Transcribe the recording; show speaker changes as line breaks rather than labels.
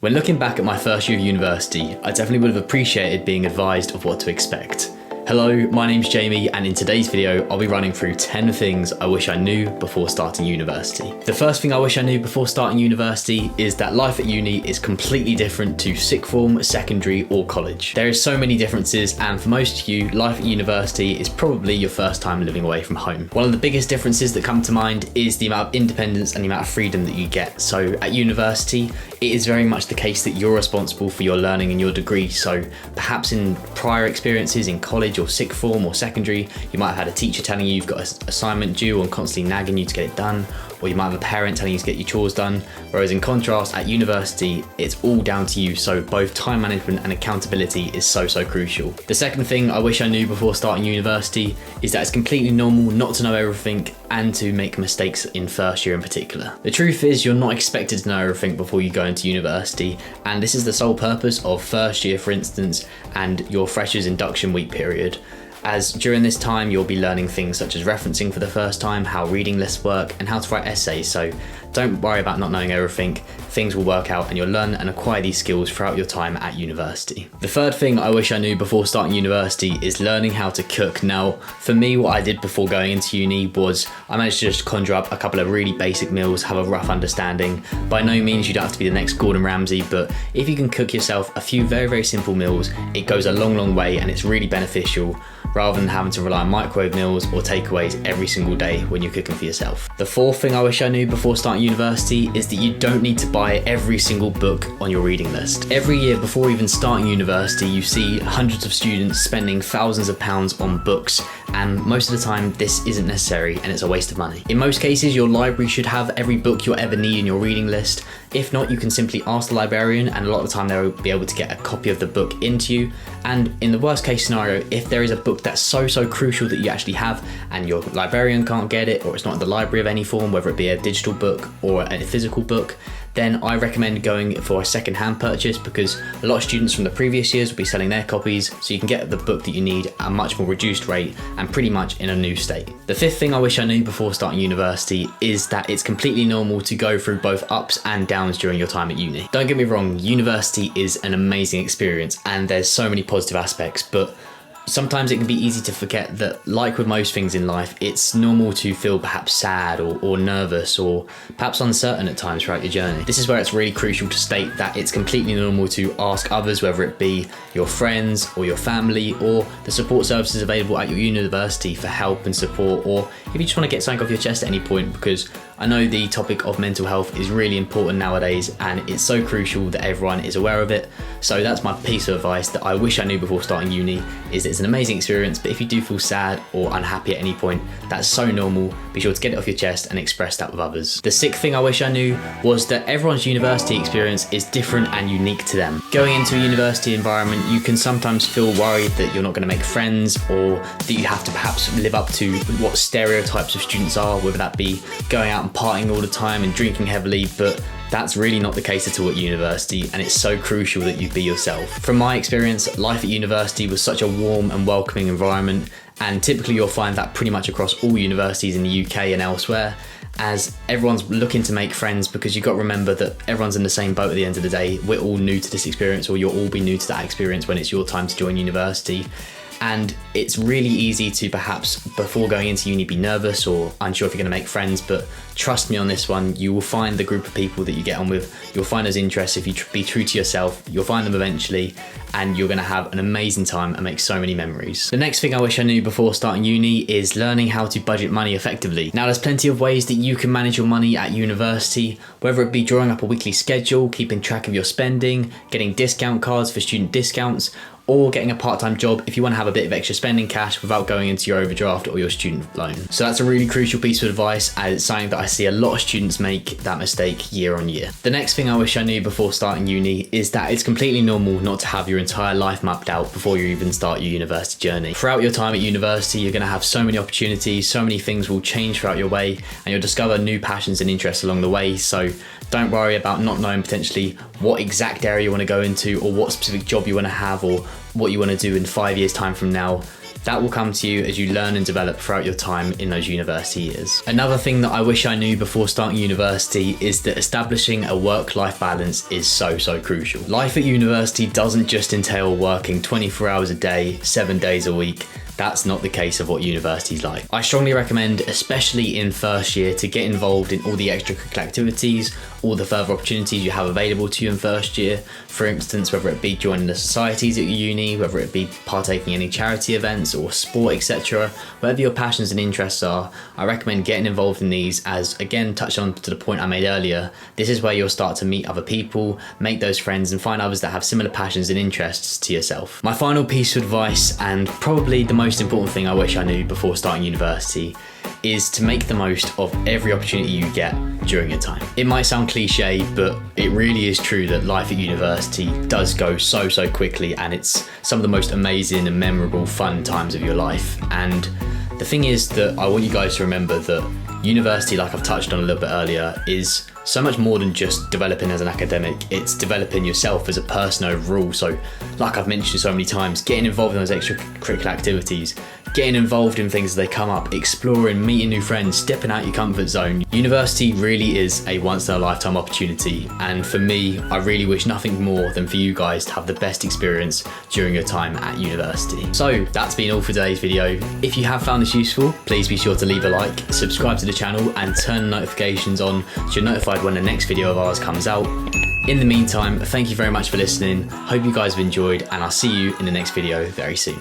When looking back at my first year of university, I definitely would have appreciated being advised of what to expect. Hello, my name's Jamie, and in today's video, I'll be running through 10 things I wish I knew before starting university. The first thing I wish I knew before starting university is that life at uni is completely different to sixth form, secondary, or college. There is so many differences, and for most of you, life at university is probably your first time living away from home. One of the biggest differences that come to mind is the amount of independence and the amount of freedom that you get. So at university, it is very much the case that you're responsible for your learning and your degree. So perhaps in prior experiences in college or sixth form or secondary, you might have had a teacher telling you you've got an assignment due and constantly nagging you to get it done, or you might have a parent telling you to get your chores done. Whereas in contrast, at university, it's all down to you. So both time management and accountability is so crucial. The second thing I wish I knew before starting university is that it's completely normal not to know everything and to make mistakes in first year in particular. The truth is, you're not expected to know everything before you go into university, and this is the sole purpose of first year, for instance, and your freshers induction week period. As during this time, you'll be learning things such as referencing for the first time, how reading lists work, and how to write essays. So don't worry about not knowing everything. Things will work out and you'll learn and acquire these skills throughout your time at university. The third thing I wish I knew before starting university is learning how to cook. Now, for me, what I did before going into uni was I managed to just conjure up a couple of really basic meals, have a rough understanding. By no means you don't have to be the next Gordon Ramsay, but if you can cook yourself a few very simple meals, it goes a long way and it's really beneficial, rather than having to rely on microwave meals or takeaways every single day when you're cooking for yourself. The fourth thing I wish I knew before starting university is that you don't need to buy every single book on your reading list. Every year before even starting university, you see hundreds of students spending thousands of pounds on books, and most of the time this isn't necessary and it's a waste of money. In most cases, your library should have every book you'll ever need in your reading list. If not, you can simply ask the librarian, and a lot of the time they'll be able to get a copy of the book into you. And in the worst case scenario, if there is a book that's so crucial that you actually have and your librarian can't get it, or it's not in the library of any form, whether it be a digital book or a physical book, then I recommend going for a second-hand purchase, because a lot of students from the previous years will be selling their copies, so you can get the book that you need at a much more reduced rate and pretty much in a new state. The fifth thing I wish I knew before starting university is that it's completely normal to go through both ups and downs during your time at uni. Don't get me wrong, university is an amazing experience and there's so many positive aspects, but sometimes it can be easy to forget that, like with most things in life, it's normal to feel perhaps sad or nervous or perhaps uncertain at times throughout your journey. This is where it's really crucial to state that it's completely normal to ask others, whether it be your friends or your family or the support services available at your university, for help and support, or if you just want to get something off your chest at any point, because I know the topic of mental health is really important nowadays and it's so crucial that everyone is aware of it. So that's my piece of advice that I wish I knew before starting uni, is it's an amazing experience, but if you do feel sad or unhappy at any point, that's so normal. Be sure to get it off your chest and express that with others. The sixth thing I wish I knew was that everyone's university experience is different and unique to them. Going into a university environment, you can sometimes feel worried that you're not going to make friends, or that you have to perhaps live up to what stereotypes of students are, whether that be going out and partying all the time and drinking heavily, but that's really not the case at all at university, and it's so crucial that you be yourself. From my experience, life at university was such a warm and welcoming environment, and typically you'll find that pretty much across all universities in the UK and elsewhere, as everyone's looking to make friends, because you've got to remember that everyone's in the same boat at the end of the day. We're all new to this experience, or you'll all be new to that experience when it's your time to join university. And it's really easy to perhaps, before going into uni, be nervous or unsure if you're going to make friends, but trust me on this one, you will find the group of people that you get on with. You'll find those interests. If you be true to yourself, you'll find them eventually, and you're going to have an amazing time and make so many memories. The next thing I wish I knew before starting uni is learning how to budget money effectively. Now, there's plenty of ways that you can manage your money at university, whether it be drawing up a weekly schedule, keeping track of your spending, getting discount cards for student discounts, or getting a part-time job if you want to have a bit of extra spending cash without going into your overdraft or your student loan. So that's a really crucial piece of advice, and it's something that I see a lot of students make that mistake year on year. The next thing I wish I knew before starting uni is that it's completely normal not to have your entire life mapped out before you even start your university journey. Throughout your time at university, you're going to have so many opportunities, so many things will change throughout your way, and you'll discover new passions and interests along the way. So don't worry about not knowing potentially what exact area you want to go into, or what specific job you want to have, or what you want to do in 5 years time from now. That will come to you as you learn and develop throughout your time in those university years. Another thing that I wish I knew before starting university is that establishing a work-life balance is so crucial. Life at university doesn't just entail working 24 hours a day, 7 days a week. That's not the case of what university's like. I strongly recommend, especially in first year, to get involved in all the extracurricular activities, all the further opportunities you have available to you in first year. For instance, whether it be joining the societies at uni, whether it be partaking in any charity events or sport, etc. Whatever your passions and interests are, I recommend getting involved in these as, again, touch on to the point I made earlier, this is where you'll start to meet other people, make those friends and find others that have similar passions and interests to yourself. My final piece of advice, and probably the most important thing I wish I knew before starting university, is to make the most of every opportunity you get during your time. It might sound cliche, but it really is true that life at university does go so quickly, and it's some of the most amazing and memorable, fun times of your life. And the thing is that I want you guys to remember that university, like I've touched on a little bit earlier, is so much more than just developing as an academic. It's developing yourself as a person overall. So like I've mentioned so many times, getting involved in those extracurricular activities, getting involved in things as they come up, exploring, meeting new friends, stepping out your comfort zone. University really is a once in a lifetime opportunity, and for me, I really wish nothing more than for you guys to have the best experience during your time at university. So that's been all for today's video. If you have found this useful, please be sure to leave a like, subscribe to the channel and turn notifications on so you're notified when the next video of ours comes out. In the meantime, thank you very much for listening. Hope you guys have enjoyed, and I'll see you in the next video very soon.